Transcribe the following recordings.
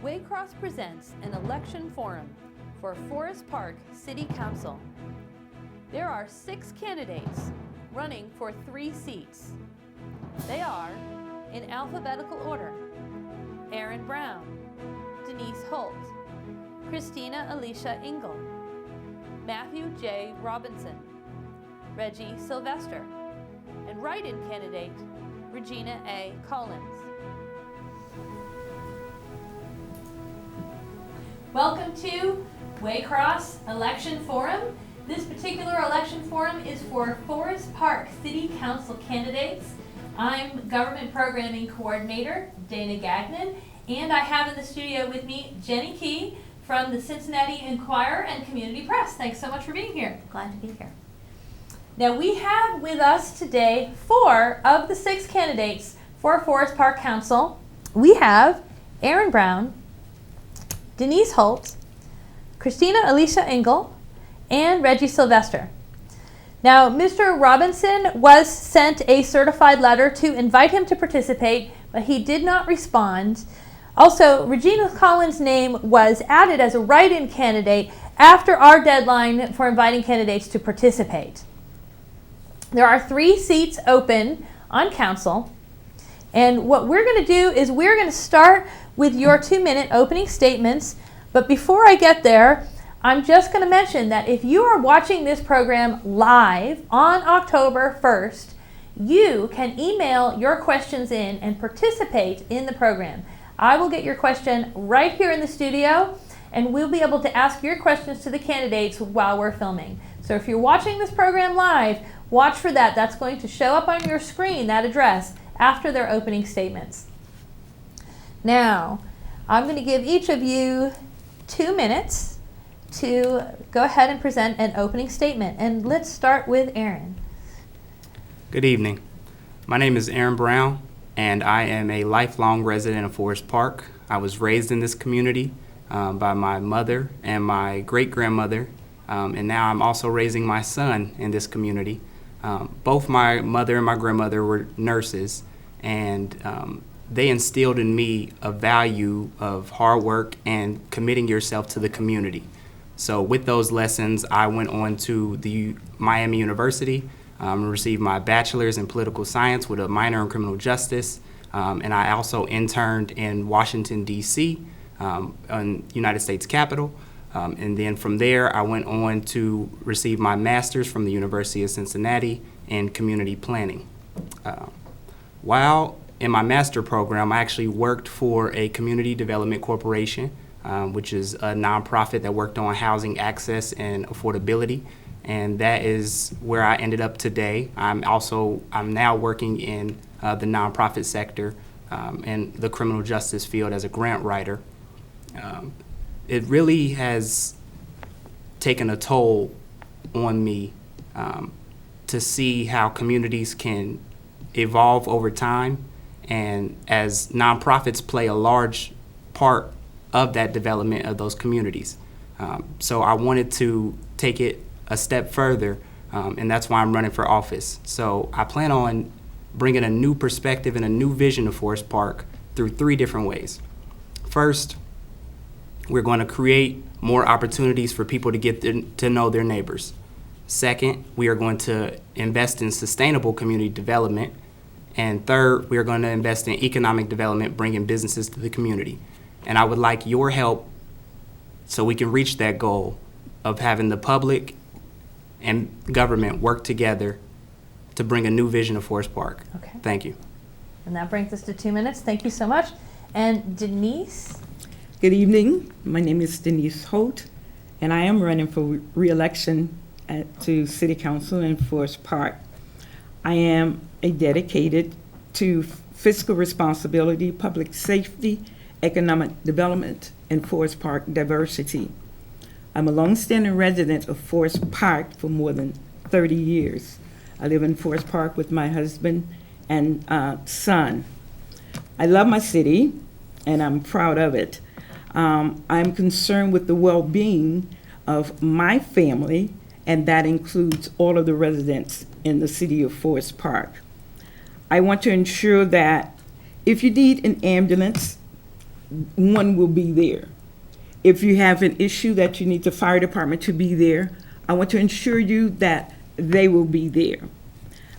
Waycross presents an election forum for Forest Park City Council. There are 6 candidates running for 3 seats. They are, in alphabetical order, Aaron Brown, Denise Holt, Christina Alicia Engel, Matthew J. Robinson, Reggie Sylvester, and write-in candidate Regina A. Collins. Welcome to Waycross Election Forum. This particular election forum is for Forest Park City Council candidates. I'm Government Programming Coordinator Dana Gagnon, and I have in the studio with me Jenny Key from the Cincinnati Enquirer and Community Press. Thanks so much for being here. Glad to be here. Now we have with us today 4 of the 6 candidates for Forest Park Council. We have Aaron Brown, Denise Holt, Christina Alicia Engel, and Reggie Sylvester. Now, Mr. Robinson was sent a certified letter to invite him to participate, but he did not respond. Also, Regina Collins' name was added as a write-in candidate after our deadline for inviting candidates to participate. There are 3 seats open on council, and what we're going to do is we're going to start with your 2-minute opening statements. But before I get there, I'm just going to mention that if you are watching this program live on October 1st, you can email your questions in and participate in the program. I will get your question right here in the studio, and we'll be able to ask your questions to the candidates while we're filming. So if you're watching this program live, watch for that. That's going to show up on your screen, that address, after their opening statements. Now, I'm going to give each of you 2 minutes to go ahead and present an opening statement. And let's start with Aaron. Good evening. My name is Aaron Brown, and I am a lifelong resident of Forest Park. I was raised in this community by my mother and my great-grandmother, and now I'm also raising my son in this community. Both my mother and my grandmother were nurses, and they instilled in me a value of hard work and committing yourself to the community. So with those lessons, I went on to the Miami University, received my bachelor's in political science with a minor in criminal justice, and I also interned in Washington, D.C., in United States Capitol. And then from there, I went on to receive my master's from the University of Cincinnati in community planning. While in my master program, I actually worked for a community development corporation, which is a nonprofit that worked on housing access and affordability. And that is where I ended up today. I'm now working in the nonprofit sector in the criminal justice field as a grant writer. It really has taken a toll on me to see how communities can evolve over time, and as nonprofits play a large part of that development of those communities. So I wanted to take it a step further, and that's why I'm running for office. So I plan on bringing a new perspective and a new vision of Forest Park through 3 different ways. First, we're going to create more opportunities for people to get to know their neighbors. Second, we are going to invest in sustainable community development. And third, we are going to invest in economic development, bringing businesses to the community. And I would like your help so we can reach that goal of having the public and government work together to bring a new vision of Forest Park. Okay. Thank you. And that brings us to 2 minutes. Thank you so much. And Denise? Good evening. My name is Denise Holt, and I am running for re-election to City Council in Forest Park. I am dedicated to fiscal responsibility, public safety, economic development, and Forest Park diversity. I'm a longstanding resident of Forest Park for more than 30 years. I live in Forest Park with my husband and son. I love my city, and I'm proud of it. I'm concerned with the well-being of my family, and that includes all of the residents in the city of Forest Park. I want to ensure that if you need an ambulance, one will be there. If you have an issue that you need the fire department to be there, I want to ensure you that they will be there.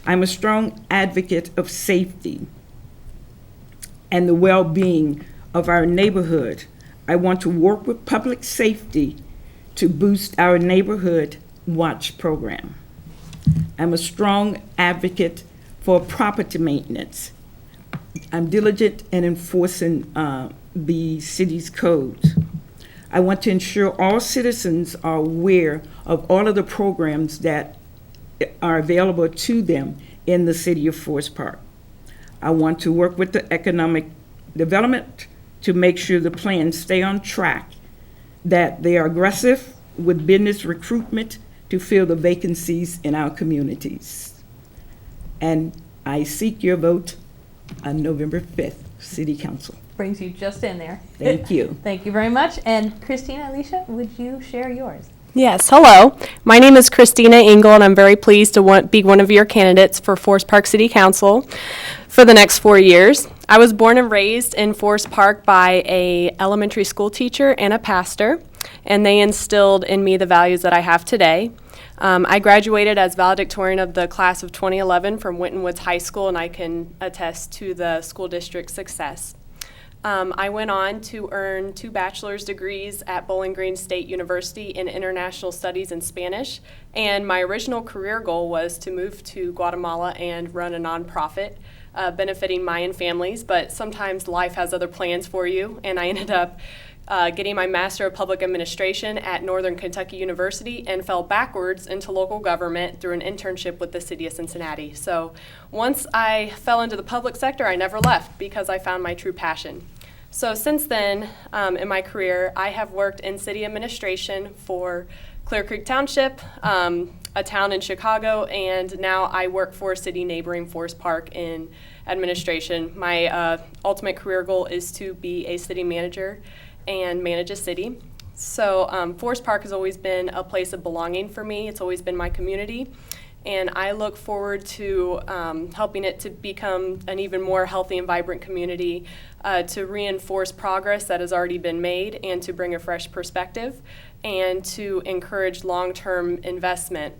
I'm a strong advocate of safety and the well-being of our neighborhood. I want to work with public safety to boost our neighborhood watch program. I'm a strong advocate for property maintenance. I'm diligent in enforcing the city's codes. I want to ensure all citizens are aware of all of the programs that are available to them in the city of Forest Park. I want to work with the economic development to make sure the plans stay on track, that they are aggressive with business recruitment to fill the vacancies in our communities. And I seek your vote on November 5th, City Council. Brings you just in there. Thank you. Thank you very much. And Christina, Alicia, would you share yours? Yes, hello. My name is Christina Engel, and I'm very pleased to be one of your candidates for Forest Park City Council for the next 4 years. I was born and raised in Forest Park by an elementary school teacher and a pastor, and they instilled in me the values that I have today. I graduated as valedictorian of the class of 2011 from Winton Woods High School, and I can attest to the school district's success. I went on to earn 2 bachelor's degrees at Bowling Green State University in International Studies and Spanish, and my original career goal was to move to Guatemala and run a nonprofit benefiting Mayan families, but sometimes life has other plans for you, and I ended up getting my Master of Public Administration at Northern Kentucky University and fell backwards into local government through an internship with the City of Cincinnati. So once I fell into the public sector, I never left because I found my true passion. So since then, in my career, I have worked in city administration for Clear Creek Township, a town in Chicago, and now I work for a city neighboring Forest Park in administration. My ultimate career goal is to be a city manager and manage a city. So Forest Park has always been a place of belonging for me. It's always been my community. And I look forward to helping it to become an even more healthy and vibrant community, to reinforce progress that has already been made and to bring a fresh perspective and to encourage long-term investment,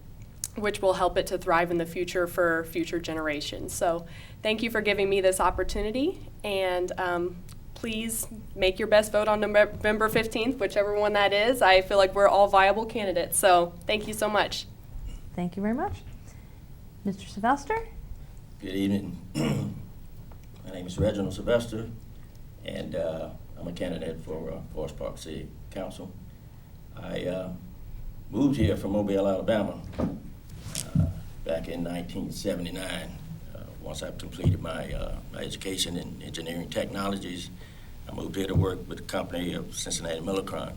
which will help it to thrive in the future for future generations. So thank you for giving me this opportunity, and please make your best vote on November 15th, whichever one that is. I feel like we're all viable candidates, so thank you so much. Thank you very much. Mr. Sylvester? Good evening. My name is Reginald Sylvester, and I'm a candidate for Forest Park City Council. I moved here from Mobile, Alabama back in 1979. Once I've completed my education in engineering technologies, I moved here to work with the company of Cincinnati Millicron.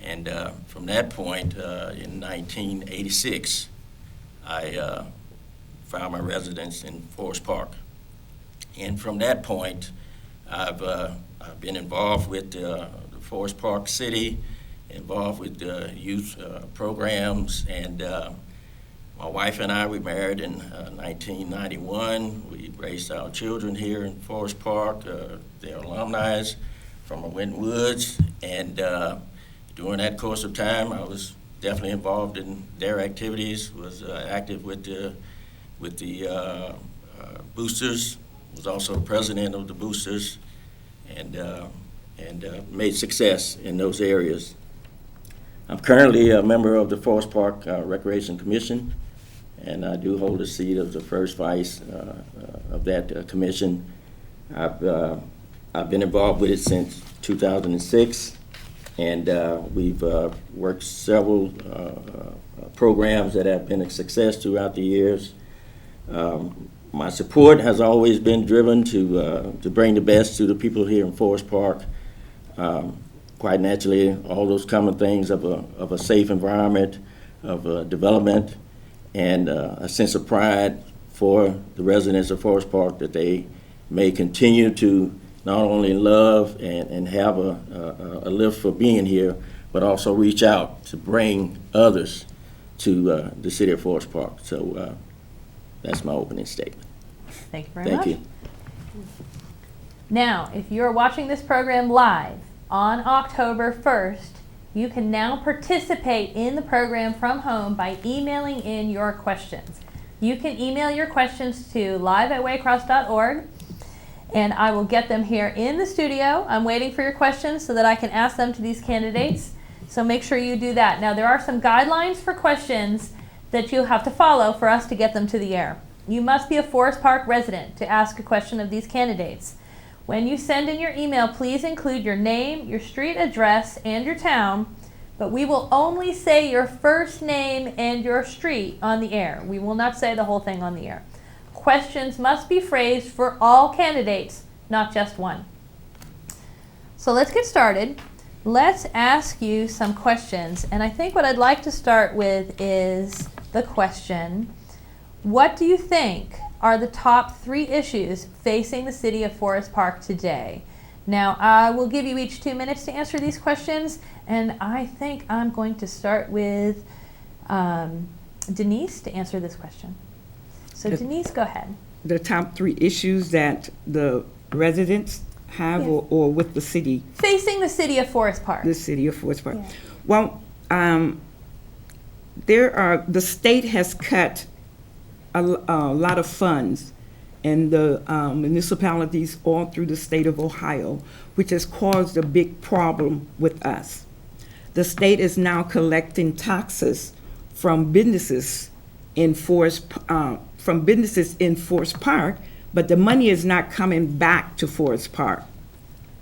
And from that point, in 1986, I found my residence in Forest Park. And from that point, I've been involved with the Forest Park City, involved with youth programs, and my wife and I, we married in 1991. We raised our children here in Forest Park. They're alumni from Winton Woods, and during that course of time, I was definitely involved in their activities, was active with the boosters, was also president of the boosters, and made success in those areas. I'm currently a member of the Forest Park Recreation Commission, and I do hold the seat of the first vice of that commission. I've been involved with it since 2006, and we've worked several programs that have been a success throughout the years. My support has always been driven to bring the best to the people here in Forest Park. Quite naturally, all those common things of a safe environment, of development, and a sense of pride for the residents of Forest Park that they may continue to not only love and have a lift for being here, but also reach out to bring others to the city of Forest Park. So that's my opening statement. Thank you very much. Thank you. Now, if you're watching this program live on October 1st, you can now participate in the program from home by emailing in your questions. You can email your questions to live@waycross.org, and I will get them here in the studio. I'm waiting for your questions so that I can ask them to these candidates. So make sure you do that. Now, there are some guidelines for questions that you'll have to follow for us to get them to the air. You must be a Forest Park resident to ask a question of these candidates. When you send in your email, please include your name, your street address, and your town, but we will only say your first name and your street on the air. We will not say the whole thing on the air. Questions must be phrased for all candidates, not just one. So let's get started. Let's ask you some questions, and I think what I'd like to start with is the question, what do you think are the top 3 issues facing the city of Forest Park today? Now, I will give you each 2 minutes to answer these questions, and I think I'm going to start with Denise to answer this question. So Denise, go ahead. The top 3 issues that the residents have, Yes. or with the city, Facing the city of Forest Park. the city of Forest Park. Yeah. Well, the state has cut a lot of funds in the municipalities all through the state of Ohio, which has caused a big problem with us. The state is now collecting taxes from businesses in Forest Park, but the money is not coming back to Forest Park.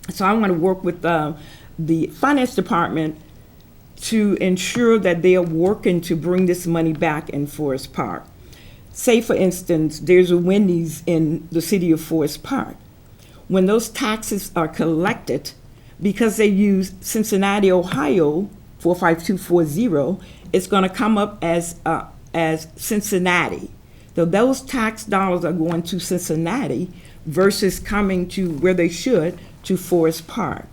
So I want to work with the finance department to ensure that they are working to bring this money back in Forest Park. Say, for instance, there's a Wendy's in the city of Forest Park. When those taxes are collected, because they use Cincinnati, Ohio, 45240, it's going to come up as Cincinnati. So those tax dollars are going to Cincinnati versus coming to where they should, to Forest Park.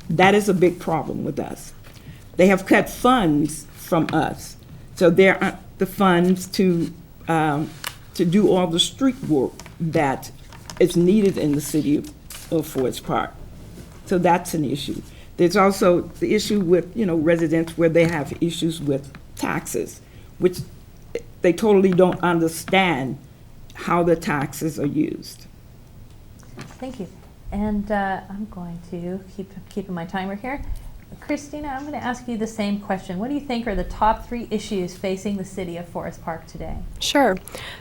That is a big problem with us. They have cut funds from us. So there aren't the funds to do all the street work that is needed in the city of Forest Park. So that's an issue. There's also the issue with, residents where they have issues with taxes, which they totally don't understand how the taxes are used. Thank you. And I'm going to keep my timer here. Christina, I'm going to ask you the same question. What do you think are the top 3 issues facing the city of Forest Park today? Sure.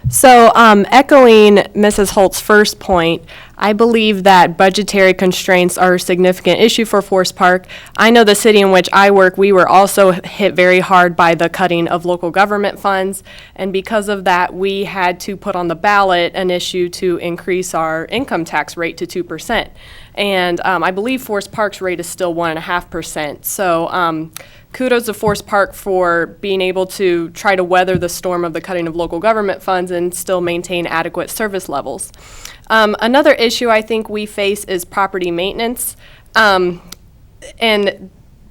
So echoing Mrs. Holt's first point, I believe that budgetary constraints are a significant issue for Forest Park. I know the city in which I work, we were also hit very hard by the cutting of local government funds, and because of that, we had to put on the ballot an issue to increase our income tax rate to 2%. And I believe Forest Park's rate is still 1.5%. So kudos to Forest Park for being able to try to weather the storm of the cutting of local government funds and still maintain adequate service levels. Another issue I think we face is property maintenance, and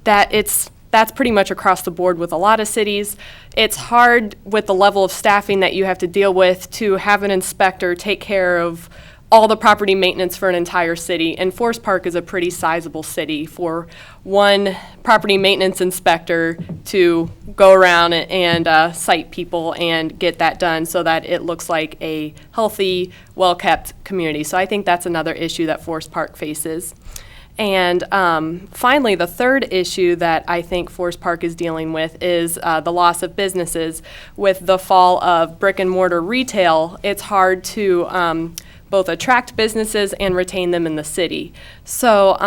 that's pretty much across the board with a lot of cities. It's hard with the level of staffing that you have to deal with to have an inspector take care of all the property maintenance for an entire city, and Forest Park is a pretty sizable city for one property maintenance inspector to go around and cite people and get that done so that it looks like a healthy, well-kept community. So I think that's another issue that Forest Park faces. And finally, the third issue that I think Forest Park is dealing with is the loss of businesses. With the fall of brick and mortar retail, it's hard to both attract businesses and retain them in the city. So,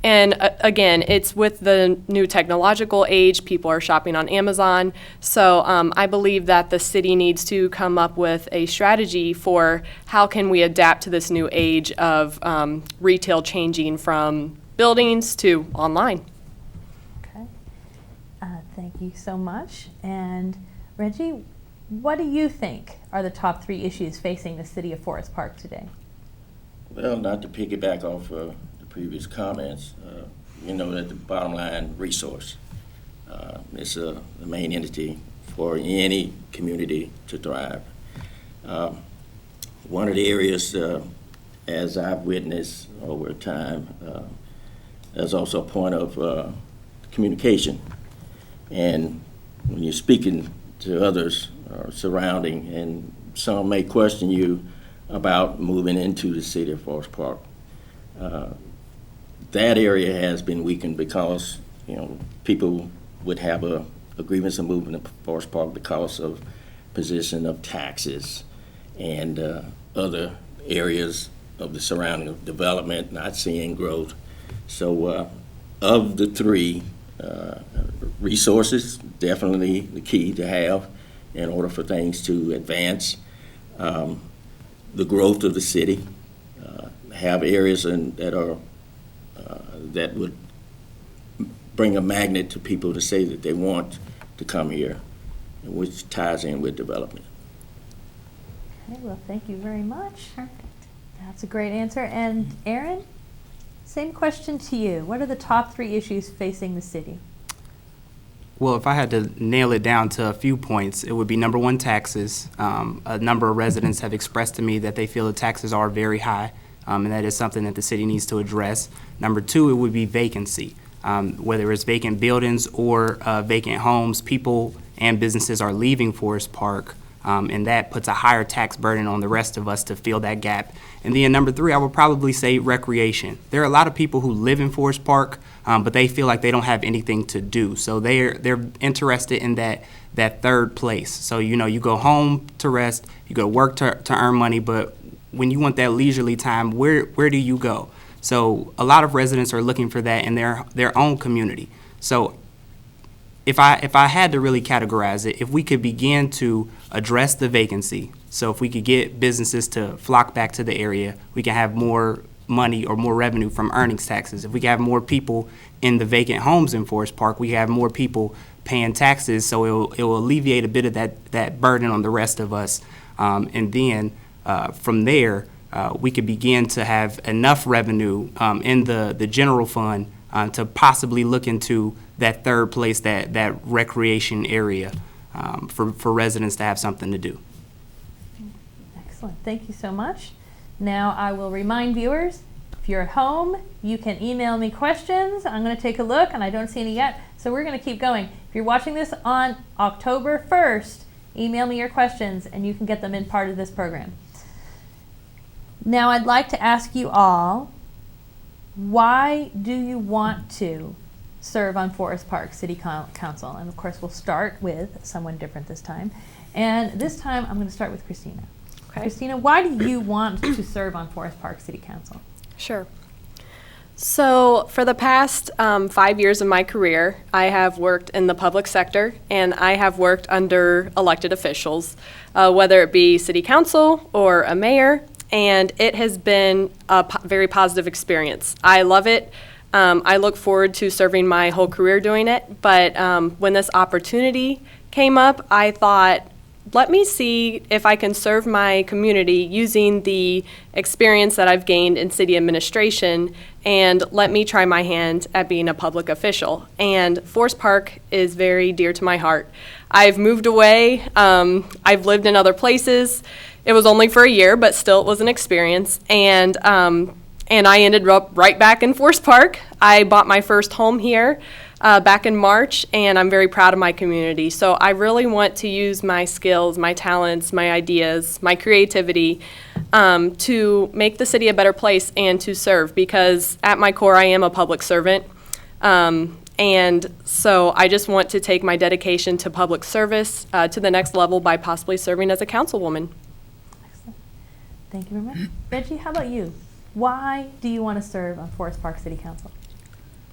again, it's with the new technological age, people are shopping on Amazon. So I believe that the city needs to come up with a strategy for how can we adapt to this new age of retail changing from buildings to online. Okay. Thank you so much. And Reggie, what do you think are the top 3 issues facing the city of Forest Park today? Well, not to piggyback off the previous comments, that the bottom line resource is the main entity for any community to thrive. One of the areas as I've witnessed over time, there's also a point of communication. And when you're speaking to others surrounding, and some may question you about moving into the city of Forest Park, that area has been weakened because, people would have a grievance of moving to Forest Park because of position of taxes and other areas of the surrounding development not seeing growth. So of the three, resources, definitely the key to have in order for things to advance. The growth of the city, have areas that would bring a magnet to people to say that they want to come here, which ties in with development. Okay, well, thank you very much. That's a great answer. And Aaron, same question to you. What are the top 3 issues facing the city? Well, if I had to nail it down to a few points, it would be number 1, taxes. A number of residents have expressed to me that they feel the taxes are very high, and that is something that the city needs to address. Number 2, it would be vacancy. Whether it's vacant buildings or vacant homes, people and businesses are leaving Forest Park, and that puts a higher tax burden on the rest of us to fill that gap. And then number 3, I would probably say recreation. There are a lot of people who live in Forest Park, but they feel like they don't have anything to do. So they're interested in that third place. So, you go home to rest, you go to work to earn money, but when you want that leisurely time, where do you go? So a lot of residents are looking for that in their own community. So if I had to really categorize it, if we could begin to address the vacancy, so if we could get businesses to flock back to the area, we can have more money or more revenue from earnings taxes. If we can have more people in the vacant homes in Forest Park, we have more people paying taxes, so it will alleviate a bit of that burden on the rest of us. And then from there, we could begin to have enough revenue in the general fund to possibly look into that third place, that recreation area for residents to have something to do. Excellent. Thank you so much. Now I will remind viewers, if you're at home, you can email me questions. I'm going to take a look, and I don't see any yet, so we're going to keep going. If you're watching this on October 1st, email me your questions, and you can get them in part of this program. Now I'd like to ask you all, why do you want to serve on Forest Park City Council? And of course we'll start with someone different this time. And this time I'm going to start with Christina. Okay. Christina, why do you want to serve on Forest Park City Council? Sure. So for the past 5 years of my career, I have worked in the public sector, and I have worked under elected officials, whether it be city council or a mayor, and it has been a very positive experience. I love it. I look forward to serving my whole career doing it, but when this opportunity came up, I thought, let me see if I can serve my community using the experience that I've gained in city administration, and let me try my hand at being a public official. And Forest Park is very dear to my heart. I've moved away. I've lived in other places. It was only for a year, but still it was an experience. And I ended up right back in Forest Park. I bought my first home here back in March, and I'm very proud of my community. So I really want to use my skills, my talents, my ideas, my creativity to make the city a better place and to serve, because at my core I am a public servant. And so I just want to take my dedication to public service to the next level by possibly serving as a councilwoman. Excellent. Thank you very much. Reggie, how about you? Why do you want to serve on Forest Park City Council?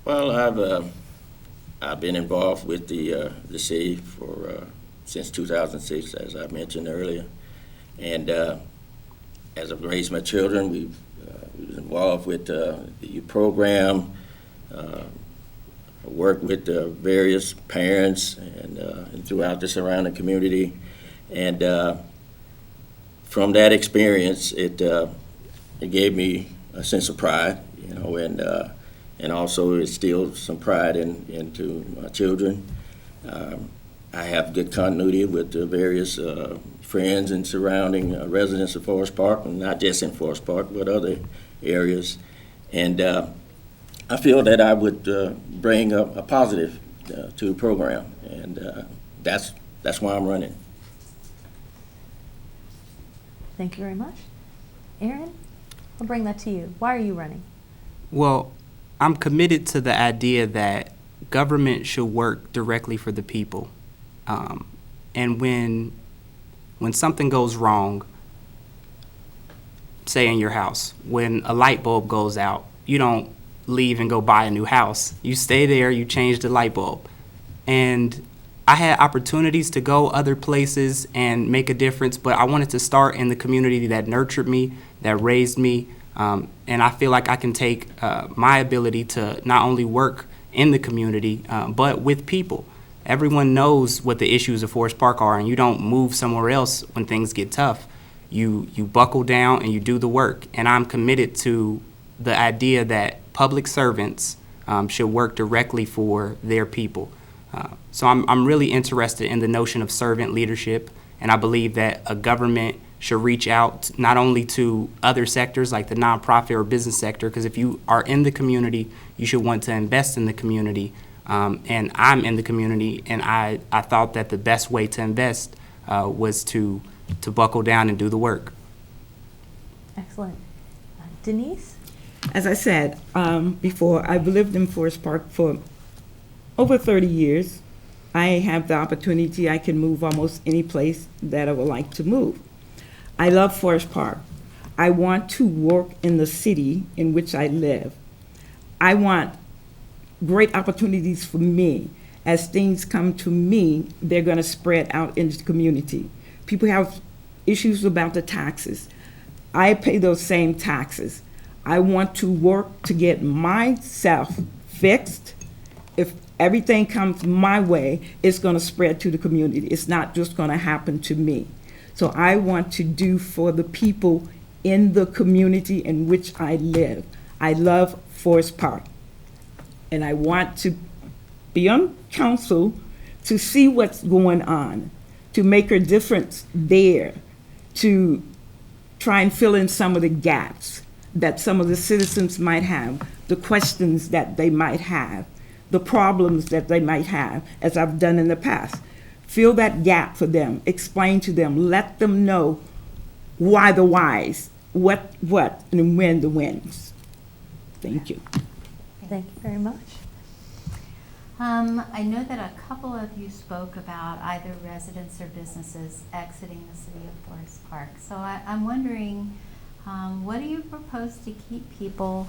Well, I've been involved with the city for since 2006, as I mentioned earlier, and as I've raised my children, we was involved with the youth program, worked with various parents and throughout the surrounding community, and from that experience, it gave me a sense of pride, and also instilled some pride into my children. I have good continuity with the various friends and surrounding residents of Forest Park, and not just in Forest Park, but other areas. And I feel that I would bring a positive to the program, and that's why I'm running. Thank you very much. Aaron, I'll bring that to you. Why are you running? Well, I'm committed to the idea that government should work directly for the people. And when something goes wrong, say in your house, when a light bulb goes out, you don't leave and go buy a new house. You stay there, you change the light bulb. And I had opportunities to go other places and make a difference, but I wanted to start in the community that nurtured me, that raised me, and I feel like I can take my ability to not only work in the community, but with people. Everyone knows what the issues of Forest Park are, and you don't move somewhere else when things get tough. You buckle down and you do the work, and I'm committed to the idea that public servants should work directly for their people. So I'm really interested in the notion of servant leadership, and I believe that a government should reach out not only to other sectors like the nonprofit or business sector, because if you are in the community, you should want to invest in the community. And I'm in the community, and I thought that the best way to invest was to buckle down and do the work. Excellent. Denise? As I said before, I've lived in Forest Park for over 30 years. I have the opportunity, I can move almost any place that I would like to move. I love Forest Park. I want to work in the city in which I live. I want great opportunities for me. As things come to me, they're going to spread out into the community. People have issues about the taxes. I pay those same taxes. I want to work to get myself fixed. If everything comes my way, it's going to spread to the community. It's not just going to happen to me. So I want to do for the people in the community in which I live. I love Forest Park. And I want to be on council to see what's going on, to make a difference there, to try and fill in some of the gaps that some of the citizens might have, the questions that they might have, the problems that they might have, as I've done in the past. Fill that gap for them, explain to them, let them know why the whys, what, and when the whens. Thank you. Thank you very much. I know that a couple of you spoke about either residents or businesses exiting the city of Forest Park. So I'm wondering, what do you propose to keep people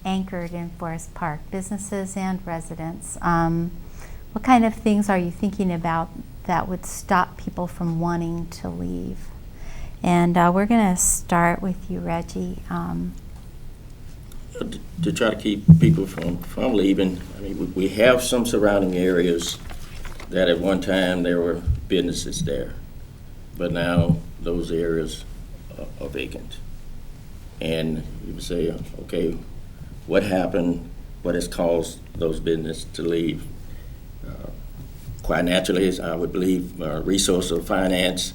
anchored in Forest Park, businesses and residents? What kind of things are you thinking about that would stop people from wanting to leave? And we're going to start with you, Reggie. To try to keep people from leaving, I mean, we have some surrounding areas that at one time there were businesses there, but now those areas are vacant. And you would say, okay, what happened, what has caused those businesses to leave? Quite naturally, I would believe resource of finance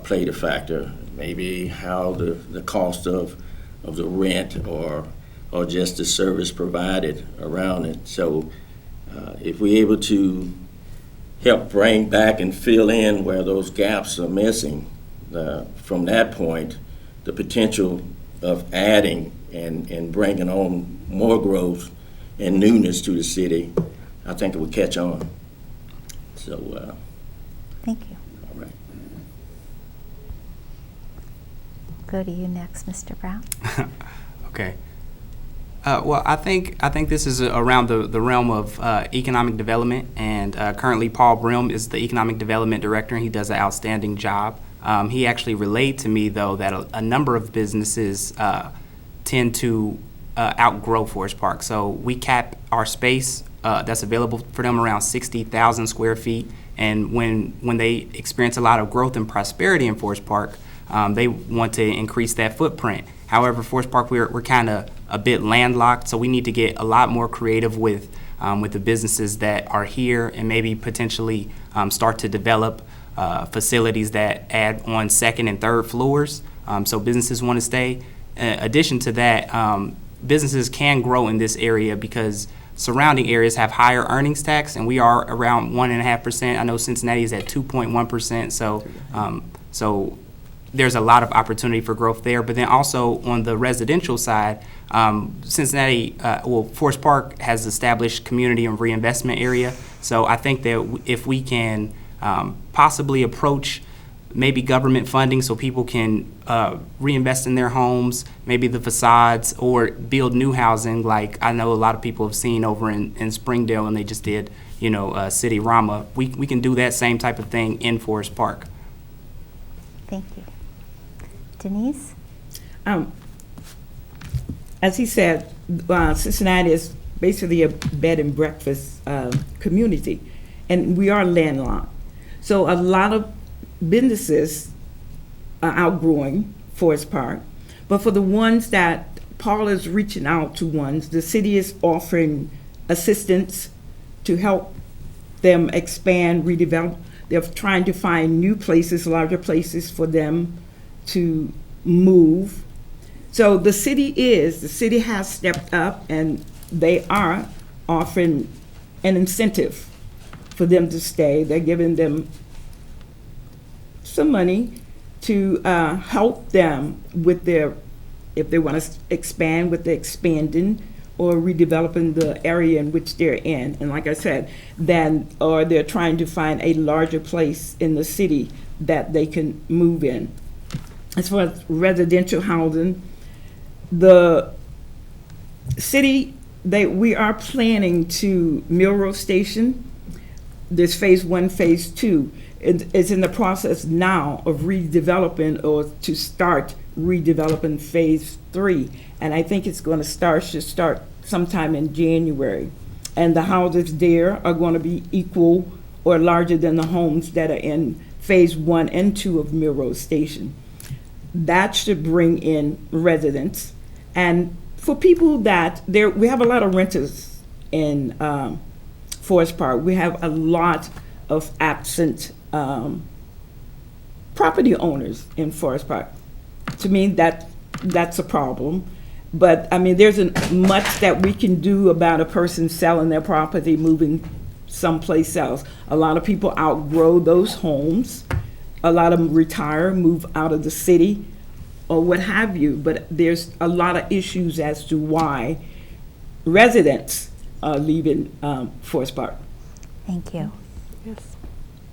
played a factor. Maybe how the cost of the rent or just the service provided around it. So if we're able to help bring back and fill in where those gaps are missing, from that point, the potential of adding and bringing on more growth and newness to the city, I think it would catch on. So, thank you. all right. Go to you next, Mr. Brown. Okay. Well, I think this is around the realm of economic development, and currently Paul Brim is the economic development director, and he does an outstanding job. He actually relayed to me, though, that a number of businesses tend to outgrow Forest Park. So we cap our space that's available for them around 60,000 square feet, and when they experience a lot of growth and prosperity in Forest Park, they want to increase that footprint. However, Forest Park, we're kind of a bit landlocked, so we need to get a lot more creative with with the businesses that are here and maybe potentially start to develop facilities that add on second and third floors. So businesses want to stay. In addition to that, businesses can grow in this area because surrounding areas have higher earnings tax, and we are around 1.5%. I know Cincinnati is at 2.1%. So there's a lot of opportunity for growth there. But then also on the residential side, Forest Park has established community and reinvestment area. So I think that if we can possibly approach maybe government funding so people can reinvest in their homes, maybe the facades, or build new housing like I know a lot of people have seen over in Springdale, and they just did, City Rama. We can do that same type of thing in Forest Park. Thank you. Denise? As he said, Cincinnati is basically a bed and breakfast community, and we are landlocked. So a lot of businesses are outgrowing Forest Park, but for the ones that Paul is reaching out to the city is offering assistance to help them expand, redevelop. They're trying to find new places, larger places for them to move. So the city has stepped up, and they are offering an incentive for them to stay. They're giving them some money to help them with if they want to expand, with the expanding or redeveloping the area in which they're in. And like I said, or they're trying to find a larger place in the city that they can move in. As far as residential housing, the city, we are planning to Milrose Station. There's phase 1, phase 2. It's in the process now of redeveloping or to start redeveloping phase 3. And I think it's going to should start sometime in January. And the houses there are going to be equal or larger than the homes that are in phase 1 and 2 of Milrose Station. That should bring in residents. And for people we have a lot of renters in Forest Park. We have a lot of absent property owners in Forest Park. To me, that's a problem. But I mean, there isn't much that we can do about a person selling their property, moving someplace else. A lot of people outgrow those homes. A lot of them retire, move out of the city, or what have you. But there's a lot of issues as to why residents are leaving Forest Park. Thank you. Yes.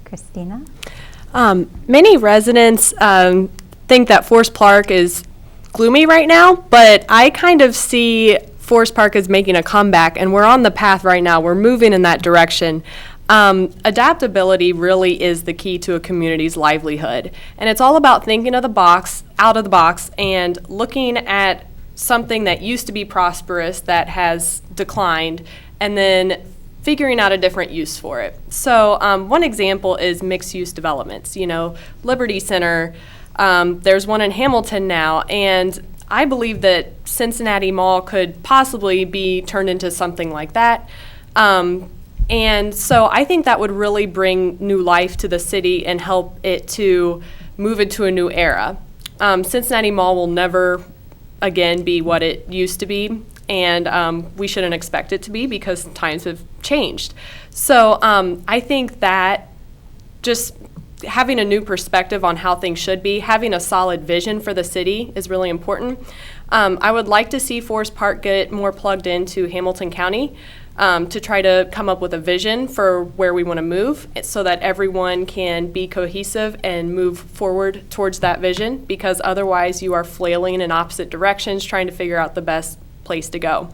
Christina? Many residents think that Forest Park is gloomy right now, but I kind of see Forest Park as making a comeback, and we're on the path right now. We're moving in that direction. Adaptability really is the key to a community's livelihood, and it's all about thinking out of the box, and looking at something that used to be prosperous that has declined, and then figuring out a different use for it. So one example is mixed-use developments. Liberty Center, there's one in Hamilton now, and I believe that Cincinnati Mall could possibly be turned into something like that. And so I think that would really bring new life to the city and help it to move into a new era. Cincinnati Mall will never again be what it used to be, and we shouldn't expect it to be because times have changed. So I think that just having a new perspective on how things should be, having a solid vision for the city is really important. I would like to see Forest Park get more plugged into Hamilton County to try to come up with a vision for where we want to move so that everyone can be cohesive and move forward towards that vision, because otherwise you are flailing in opposite directions trying to figure out the best place to go.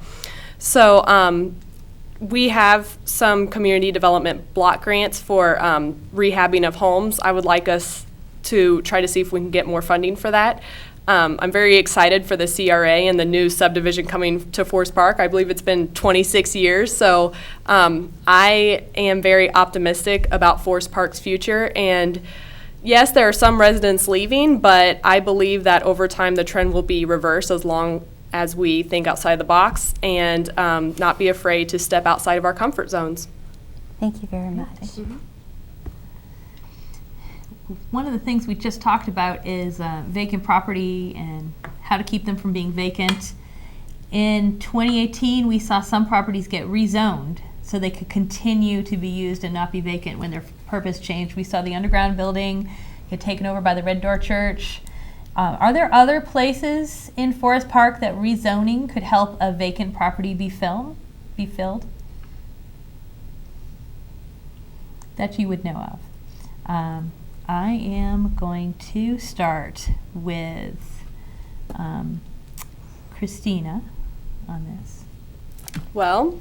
So we have some community development block grants for rehabbing of homes. I would like us to try to see if we can get more funding for that. I'm very excited for the CRA and the new subdivision coming to Forest Park. I believe it's been 26 years, so I am very optimistic about Forest Park's future. And yes, there are some residents leaving, but I believe that over time the trend will be reversed as long as we think outside the box and not be afraid to step outside of our comfort zones. Thank you very much. One of the things we just talked about is vacant property and how to keep them from being vacant. In 2018, we saw some properties get rezoned so they could continue to be used and not be vacant when their purpose changed. We saw the underground building get taken over by the Red Door Church. Are there other places in Forest Park that rezoning could help a vacant property be filled? That you would know of? I am going to start with Christina on this. Well,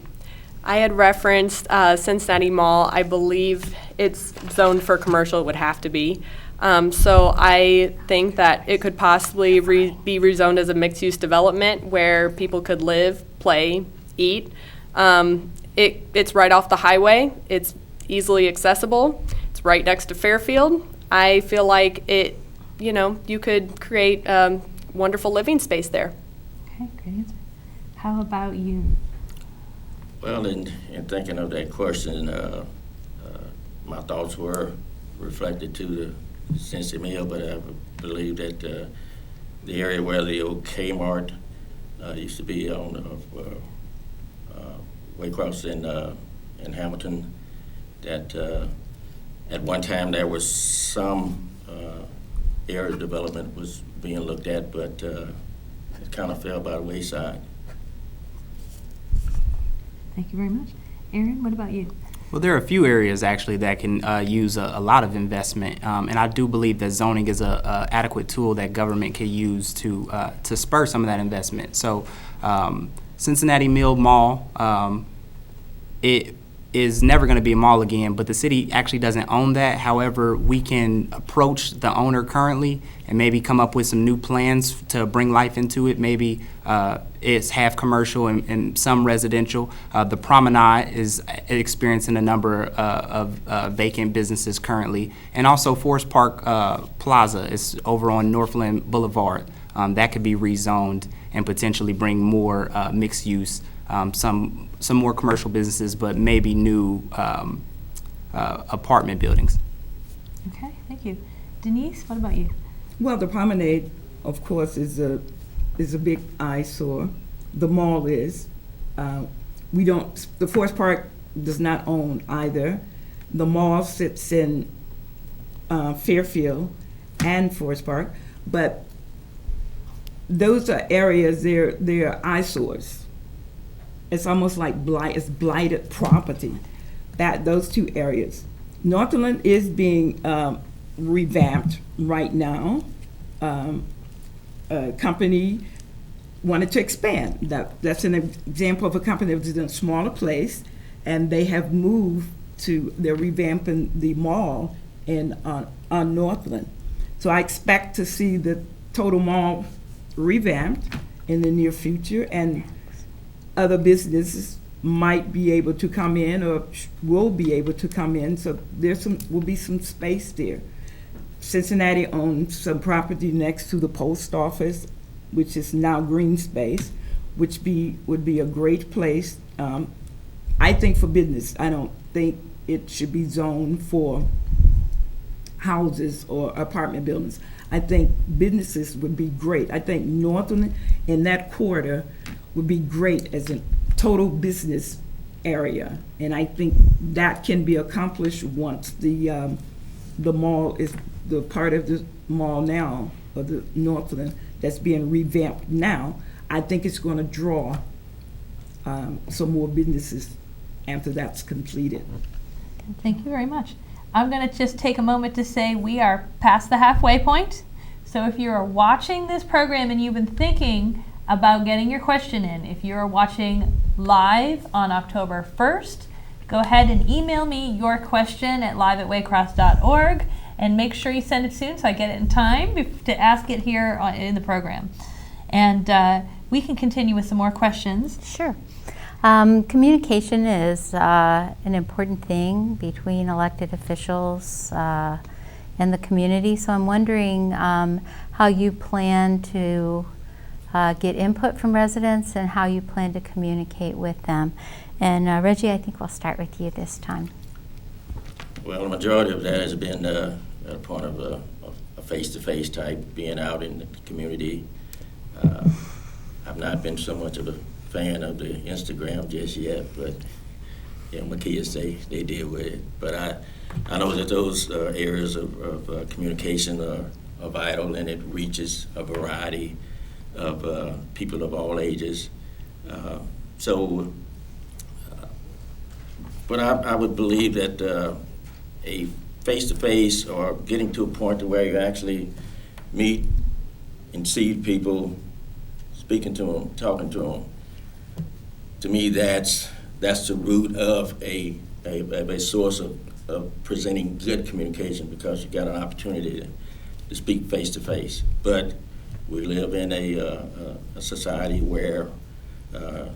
I had referenced Cincinnati Mall. I believe it's zoned for commercial, it would have to be. So I think that it could possibly be rezoned as a mixed-use development where people could live, play, eat. It's right off the highway. It's easily accessible. It's right next to Fairfield. I feel like you could create wonderful living space there. Okay, great answer. How about you? Well, in thinking of that question, my thoughts were reflected to the Cincy Mill, but I believe that the area where the old Kmart used to be on Waycross in Hamilton, that at one time there was some area development was being looked at, but it kind of fell by the wayside. Thank you very much. Aaron, what about you? Well, there are a few areas actually that can use a lot of investment, and I do believe that zoning is a adequate tool that government can use to spur some of that investment. So, Cincinnati Mill Mall, it is never going to be a mall again, but the city actually doesn't own that. However, we can approach the owner currently and maybe come up with some new plans to bring life into it. Maybe it's half commercial and some residential. The Promenade is experiencing a number of vacant businesses currently. And also Forest Park Plaza is over on Northland Boulevard. That could be rezoned and potentially bring more mixed use, some more commercial businesses, but maybe new apartment buildings. Okay, thank you. Denise, what about you? Well, the promenade, of course, is a big eyesore. The mall is. The Forest Park does not own either. The mall sits in Fairfield and Forest Park, but those are areas, they're eyesores. It's almost like it's blighted property, those two areas. Northland is being revamped right now. A company wanted to expand. That's an example of a company that was in a smaller place, and they have moved they're revamping the mall on Northland. So I expect to see the total mall revamped in the near future, and other businesses might be able to come in or will be able to come in, so will be some space there. Cincinnati owns some property next to the post office, which is now green space, which would be a great place. I think for business. I don't think it should be zoned for houses or apartment buildings. I think businesses would be great. I think Northland in that quarter would be great as a total business area, and I think that can be accomplished once the mall is the part of the mall now, or the Northland that's being revamped now. I think it's going to draw some more businesses after that's completed. Thank you very much. I'm going to just take a moment to say we are past the halfway point. So if you are watching this program and you've been thinking about getting your question in, if you're watching live on October 1st, go ahead and email me your question at live@waycross.org, and make sure you send it soon so I get it in time to ask it here in the program. And we can continue with some more questions. Sure. Communication is an important thing between elected officials and the community. So I'm wondering how you plan to get input from residents and how you plan to communicate with them. And Reggie, I think we'll start with you this time. Well, the majority of that has been at a point of a face-to-face type, being out in the community. I've not been so much of a fan of the Instagram just yet, but my kids, they deal with it. But I know that those areas of communication are vital, and it reaches a variety of people of all ages. But I would believe that a face-to-face, or getting to a point to where you actually meet and see people, speaking to them, talking to them, to me that's the root of a source of presenting good communication, because you got an opportunity to speak face-to-face. But we live in a society where the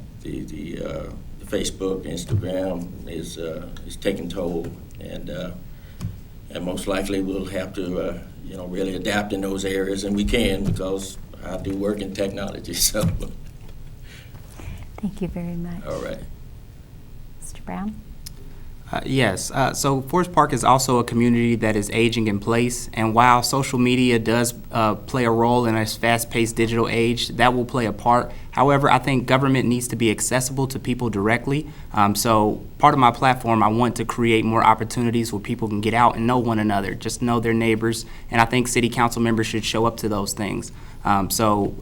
Facebook, Instagram is taking toll, and most likely we'll have to really adapt in those areas, and we can, because I do work in technology. So. Thank you very much. All right. Mr. Brown? Yes, so Forest Park is also a community that is aging in place, and while social media does play a role in this fast-paced digital age, that will play a part. However, I think government needs to be accessible to people directly. So part of my platform, I want to create more opportunities where people can get out and know one another, just know their neighbors, and I think city council members should show up to those things. So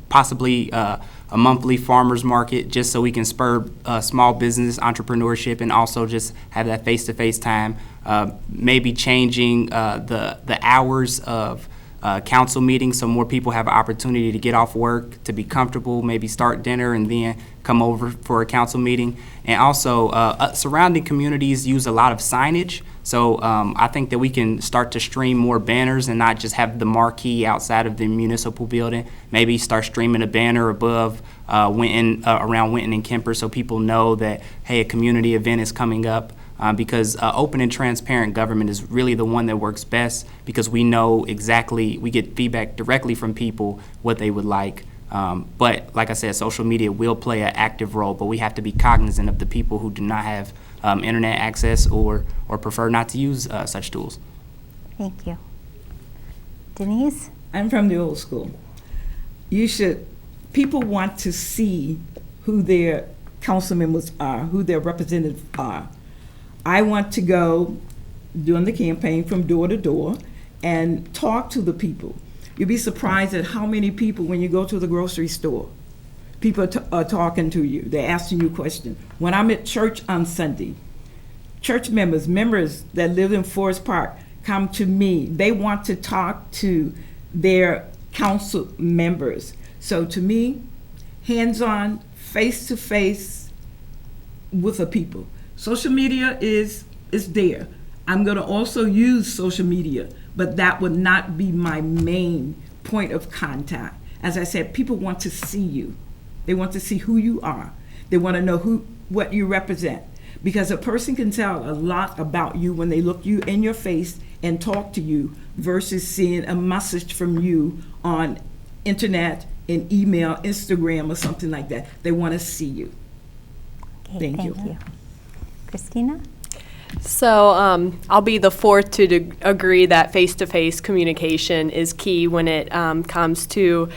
possibly a monthly farmers market, just so we can spur small business entrepreneurship, and also just have that face-to-face time. Maybe changing the hours of council meetings, so more people have an opportunity to get off work, to be comfortable, maybe start dinner and then come over for a council meeting. And also surrounding communities use a lot of signage. So I think that we can start to stream more banners and not just have the marquee outside of the municipal building. Maybe start streaming a banner above around Winton and Kemper, so people know that, hey, a community event is coming up. Because open and transparent government is really the one that works best, because we know exactly, we get feedback directly from people what they would like. But like I said, social media will play an active role, but we have to be cognizant of the people who do not have internet access or prefer not to use such tools. Thank you. Denise? I'm from the old school. People want to see who their council members are, who their representatives are. I want to go during the campaign from door to door and talk to the people. You'd be surprised at how many people, when you go to the grocery store, people are talking to you. They're asking you questions. When I'm at church on Sunday, church members that live in Forest Park come to me. They want to talk to their council members. So to me, hands-on, face-to-face with the people. Social media is there. I'm going to also use social media, but that would not be my main point of contact. As I said, people want to see you. They want to see who you are. They want to know what you represent. Because a person can tell a lot about you when they look you in your face and talk to you, versus seeing a message from you on internet, in email, Instagram, or something like that. They want to see you. Okay, thank you. Christina? So I'll be the fourth to agree that face-to-face communication is key when it comes to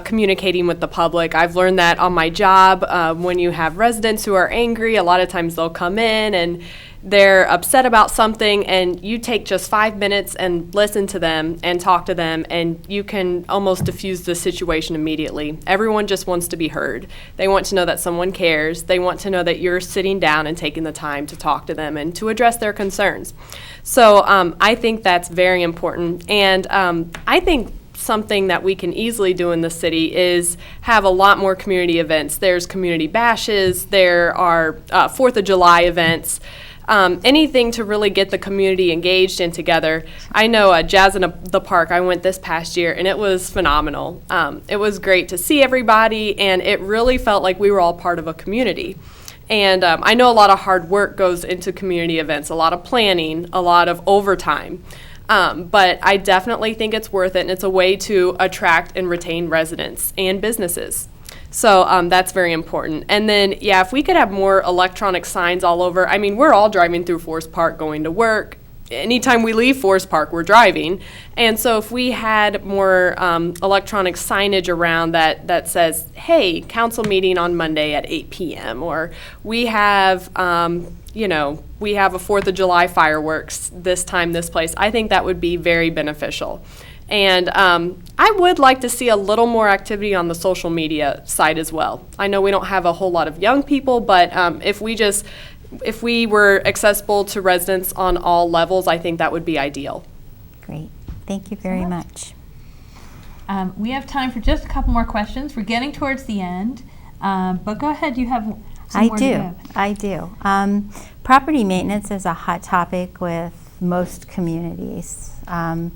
communicating with the public. I've learned that on my job. When you have residents who are angry, a lot of times they'll come in and they're upset about something, and you take just 5 minutes and listen to them and talk to them, and you can almost diffuse the situation immediately. Everyone just wants to be heard. They want to know that someone cares. They want to know that you're sitting down and taking the time to talk to them and to address their concerns. So I think that's very important. And I think something that we can easily do in the city is have a lot more community events. There's community bashes. There are 4th of July events. Anything to really get the community engaged and together. I know Jazz in the Park, I went this past year, and it was phenomenal. It was great to see everybody, and it really felt like we were all part of a community. And I know a lot of hard work goes into community events, a lot of planning, a lot of overtime. But I definitely think it's worth it, and it's a way to attract and retain residents and businesses. So that's very important. And then, yeah, if we could have more electronic signs all over. I mean, we're all driving through Forest Park going to work. Anytime we leave Forest Park, we're driving. And so if we had more electronic signage around that says, hey, council meeting on Monday at 8 p.m., or we have, we have a 4th of July fireworks this time, this place, I think that would be very beneficial. And I would like to see a little more activity on the social media side as well. I know we don't have a whole lot of young people, but if we were accessible to residents on all levels, I think that would be ideal. Great. Thank you very much. We have time for just a couple more questions. We're getting towards the end, but go ahead. You have some more to give. I do. Property maintenance is a hot topic with most communities.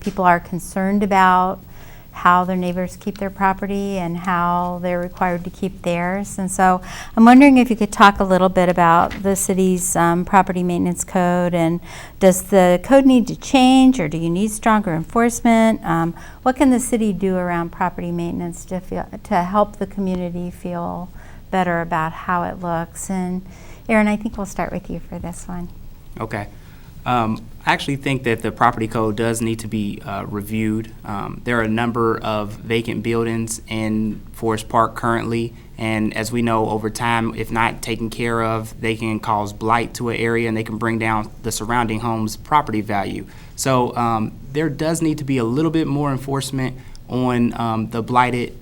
People are concerned about how their neighbors keep their property and how they're required to keep theirs. And so I'm wondering if you could talk a little bit about the city's property maintenance code, and does the code need to change, or do you need stronger enforcement? What can the city do around property maintenance to help the community feel better about how it looks? And Aaron, I think we'll start with you for this one. Okay. I actually think that the property code does need to be reviewed. There are a number of vacant buildings in Forest Park currently, and as we know, over time, if not taken care of, they can cause blight to an area and they can bring down the surrounding home's property value. So there does need to be a little bit more enforcement on the blighted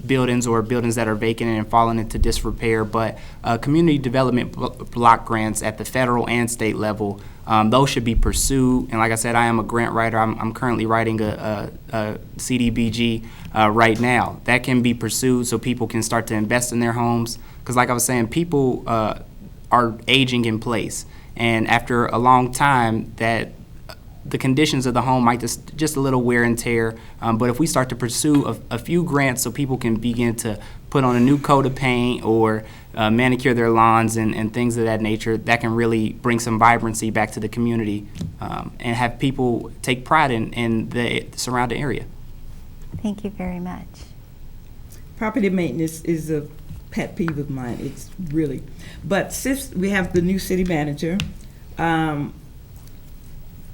buildings or buildings that are vacant and falling into disrepair, but community development block grants at the federal and state level, those should be pursued. And like I said, I am a grant writer. I'm currently writing a CDBG right now. That can be pursued so people can start to invest in their homes, because like I was saying, people are aging in place, and after a long time, that the conditions of the home might just a little wear and tear, but if we start to pursue a few grants so people can begin to put on a new coat of paint or manicure their lawns and things of that nature, that can really bring some vibrancy back to the community and have people take pride in the surrounding area. Thank you very much. Property maintenance is a pet peeve of mine. It's really, but since we have the new city manager,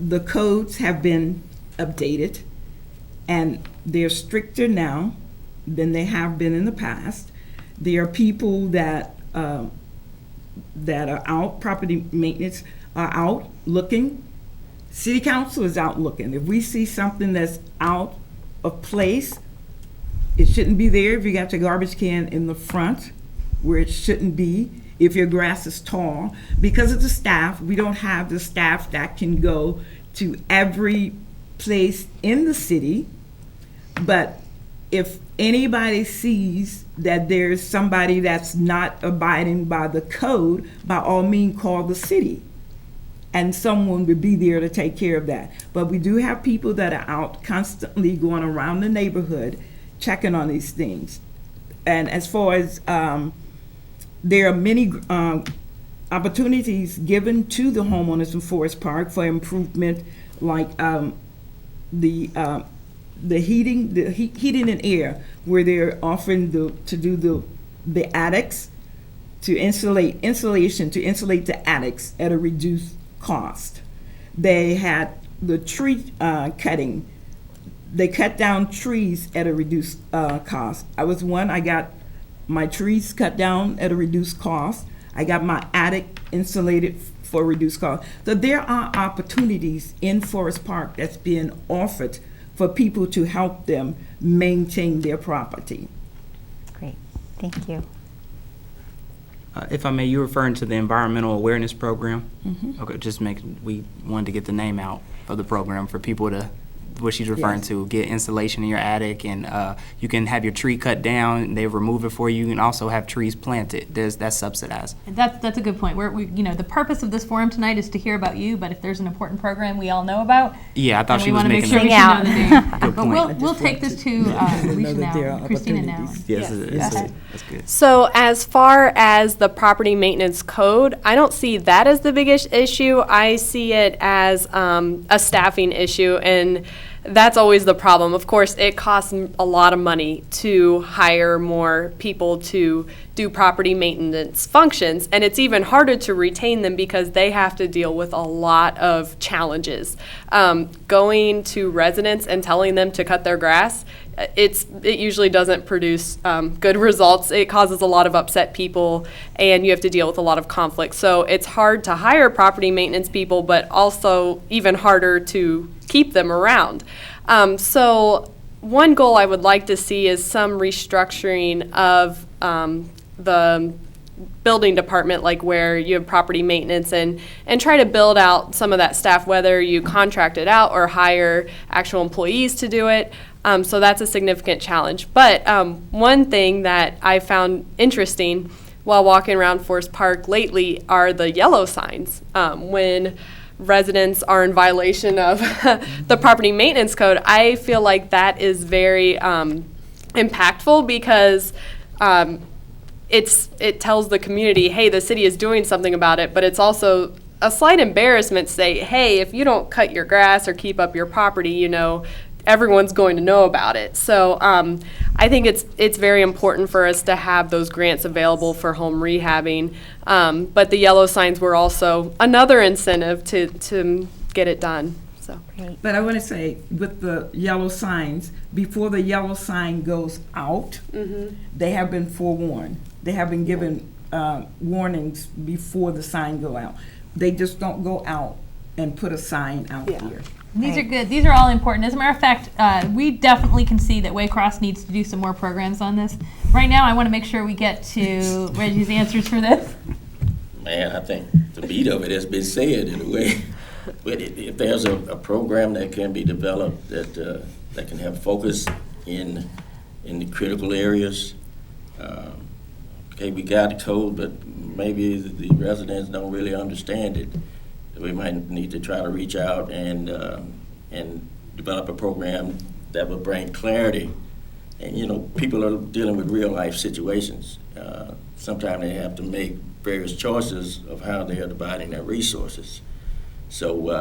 the codes have been updated, and they're stricter now than they have been in the past. There are people that are out, property maintenance are out looking. City council is out looking. If we see something that's out of place, it shouldn't be there. If you got your garbage can in the front where it shouldn't be, if your grass is tall, because of the staff, we don't have the staff that can go to every place in the city. But if anybody sees that there's somebody that's not abiding by the code, by all means call the city, and someone would be there to take care of that. But we do have people that are out constantly going around the neighborhood checking on these things. And as far as there are many opportunities given to the homeowners in Forest Park for improvement, like the heating and air, where they're offering to do the attics, to insulate the attics at a reduced cost. They had the tree cutting. They cut down trees at a reduced cost. I got my trees cut down at a reduced cost. I got my attic insulated for a reduced cost. So there are opportunities in Forest Park that's being offered for people to help them maintain their property. Great, thank you. If I may, you're referring to the Environmental Awareness Program? Mm-hmm. Okay, we wanted to get the name out of the program for people to what she's referring Yes. to. Get insulation in your attic, and you can have your tree cut down. They remove it for you. You can also have trees planted. That's subsidized. And that's a good point. The purpose of this forum tonight is to hear about you, but if there's an important program we all know about, Yeah, I thought then she we was want to make making sure a we Sing should out. know the name. Good But point. we'll take this to Alicia that there now, are Christina now. opportunities. Yes, Yes. that's good. So as far as the property maintenance code, I don't see that as the biggest issue. I see it as a staffing issue, and that's always the problem. Of course, it costs a lot of money to hire more people to do property maintenance functions, and it's even harder to retain them because they have to deal with a lot of challenges. Going to residents and telling them to cut their grass, it usually doesn't produce good results. It causes a lot of upset people, and you have to deal with a lot of conflict. So it's hard to hire property maintenance people, but also even harder to keep them around. So one goal I would like to see is some restructuring of the building department, like where you have property maintenance, and try to build out some of that staff, whether you contract it out or hire actual employees to do it. So that's a significant challenge. But one thing that I found interesting while walking around Forest Park lately are the yellow signs. When residents are in violation of the property maintenance code, I feel like that is very impactful because it tells the community, hey, the city is doing something about it, but it's also a slight embarrassment to say, hey, if you don't cut your grass or keep up your property, everyone's going to know about it. So I think it's very important for us to have those grants available for home rehabbing. But the yellow signs were also another incentive to get it done. So. But I want to say, with the yellow signs, before the yellow sign goes out, they have been forewarned. They have been given warnings before the sign go out. They just don't go out and put a sign out there. These are good. These are all important. As a matter of fact, we definitely can see that Waycross needs to do some more programs on this. Right now, I want to make sure we get to Reggie's answers for this. Man, I think the meat of it has been said in a way. But if there's a program that can be developed that can have focus in the critical areas, okay, we got it code, but maybe the residents don't really understand it. We might need to try to reach out and develop a program that will bring clarity. And people are dealing with real life situations. Sometimes they have to make various choices of how they are dividing their resources. So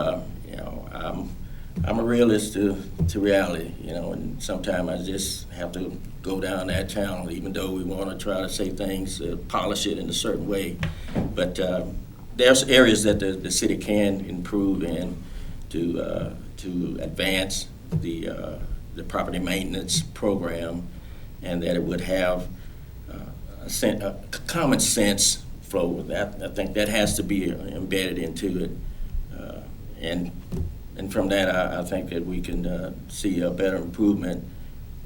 I'm a realist to reality, and sometimes I just have to go down that channel, even though we want to try to say things, polish it in a certain way. But there's areas that the city can improve in to advance the property maintenance program, and that it would have a common sense flow with that. I think that has to be embedded into it, and from that I think that we can see a better improvement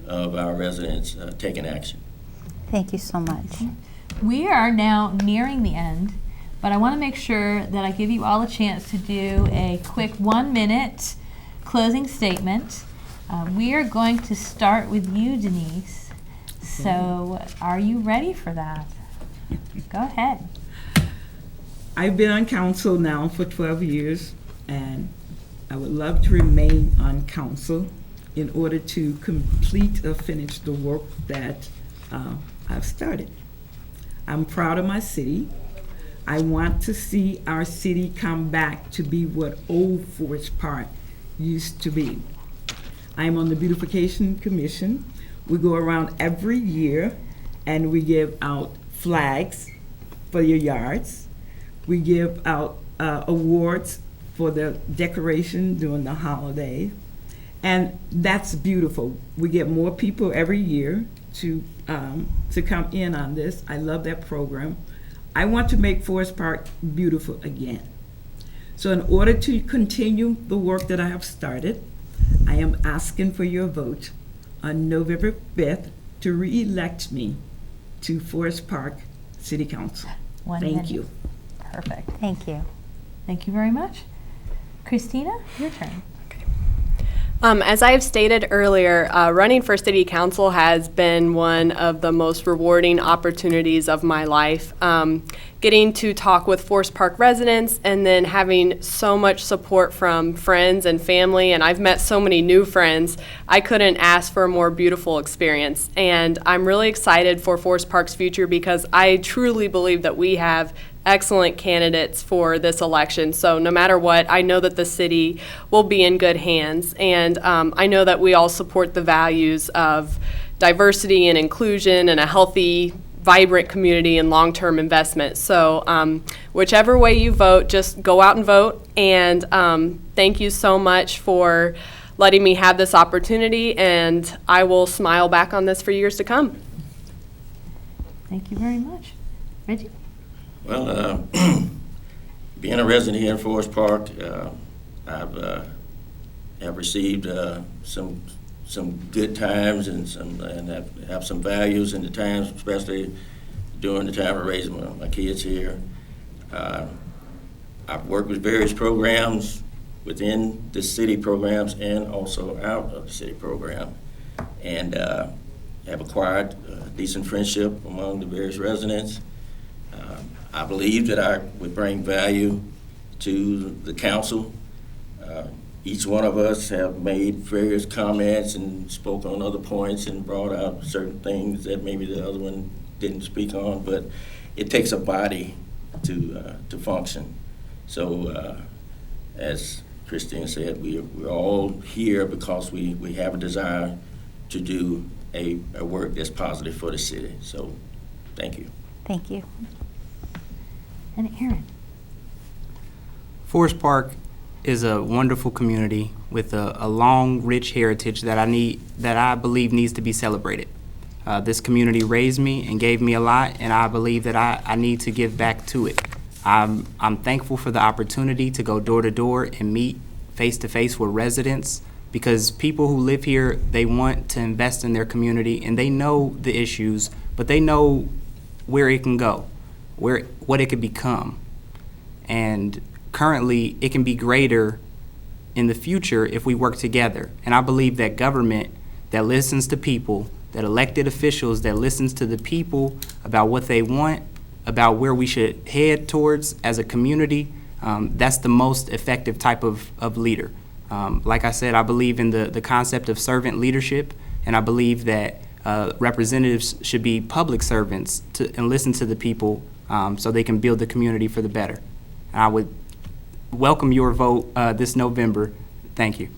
of our residents taking action. Thank you so much. We are now nearing the end, but I want to make sure that I give you all a chance to do a quick 1-minute closing statement. We are going to start with you, Denise. So are you ready for that? Go ahead. I've been on council now for 12 years, and I would love to remain on council in order to complete or finish the work that I've started. I'm proud of my city. I want to see our city come back to be what old Forest Park used to be. I'm on the Beautification Commission. We go around every year and we give out flags for your yards. We give out awards for the decoration during the holiday. And that's beautiful. We get more people every year to come in on this. I love that program. I want to make Forest Park beautiful again. So in order to continue the work that I have started, I am asking for your vote on November 5th to re-elect me to Forest Park City Council. Thank you. Perfect. Thank you. Thank you very much. Christina, your turn. As I have stated earlier, running for city council has been one of the most rewarding opportunities of my life. Getting to talk with Forest Park residents and then having so much support from friends and family, and I've met so many new friends, I couldn't ask for a more beautiful experience. And I'm really excited for Forest Park's future because I truly believe that we have excellent candidates for this election. So no matter what, I know that the city will be in good hands. And I know that we all support the values of diversity and inclusion and a healthy, vibrant community and long-term investment. So whichever way you vote, just go out and vote. And thank you so much for letting me have this opportunity. And I will smile back on this for years to come. Thank you very much. Reggie? Well, being a resident here in Forest Park, I've have received some good times and have some values in the times, especially during the time of raising my kids here. I've worked with various programs within the city programs and also out of the city program, and have acquired a decent friendship among the various residents. I believe that I would bring value to the council. Each one of us have made various comments and spoke on other points and brought out certain things that maybe the other one didn't speak on, but it takes a body to function. So as Christine said, we're all here because we have a desire to do a work that's positive for the city. So thank you. Thank you. And Aaron? Forest Park is a wonderful community with a long, rich heritage that I believe needs to be celebrated. This community raised me and gave me a lot, and I believe that I need to give back to it. I'm thankful for the opportunity to go door to door and meet face to face with residents, because people who live here, they want to invest in their community, and they know the issues, but they know where it can go, what it could become. And currently, it can be greater in the future if we work together. And I believe that government that listens to people, that elected officials that listens to the people about what they want, about where we should head towards as a community, that's the most effective type of leader. Like I said, I believe in the concept of servant leadership, and I believe that representatives should be public servants and listen to the people so they can build the community for the better. And I would welcome your vote this November. Thank you.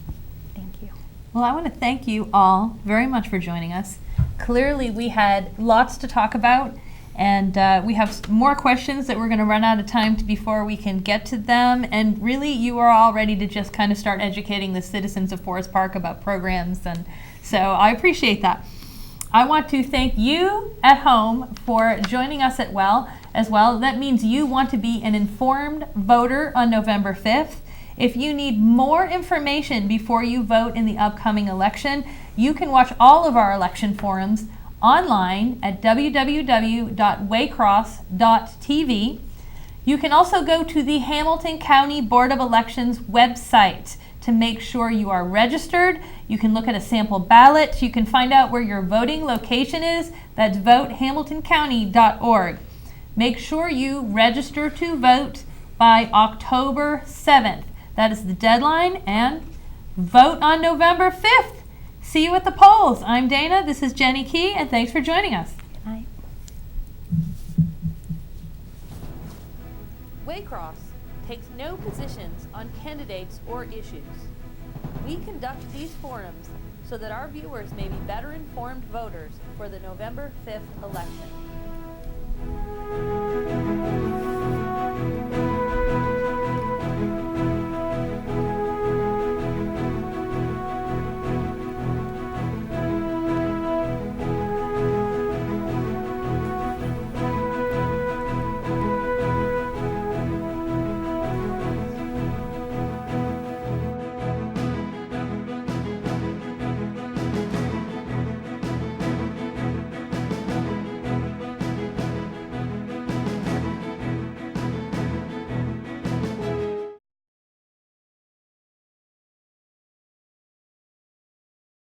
Thank you. Well, I want to thank you all very much for joining us. Clearly, we had lots to talk about, and we have more questions that we're going to run out of time before we can get to them. And really, you are all ready to just kind of start educating the citizens of Forest Park about programs, and so I appreciate that. I want to thank you at home for joining us as well. That means you want to be an informed voter on November 5th. If you need more information before you vote in the upcoming election, you can watch all of our election forums online at www.waycross.tv. You can also go to the Hamilton County Board of Elections website to make sure you are registered. You can look at a sample ballot. You can find out where your voting location is. That's votehamiltoncounty.org. Make sure you register to vote by October 7th. That is the deadline, and vote on November 5th. See you at the polls. I'm Dana, this is Jenny Key, and thanks for joining us. Good night. Waycross takes no positions on candidates or issues. We conduct these forums so that our viewers may be better informed voters for the November 5th election.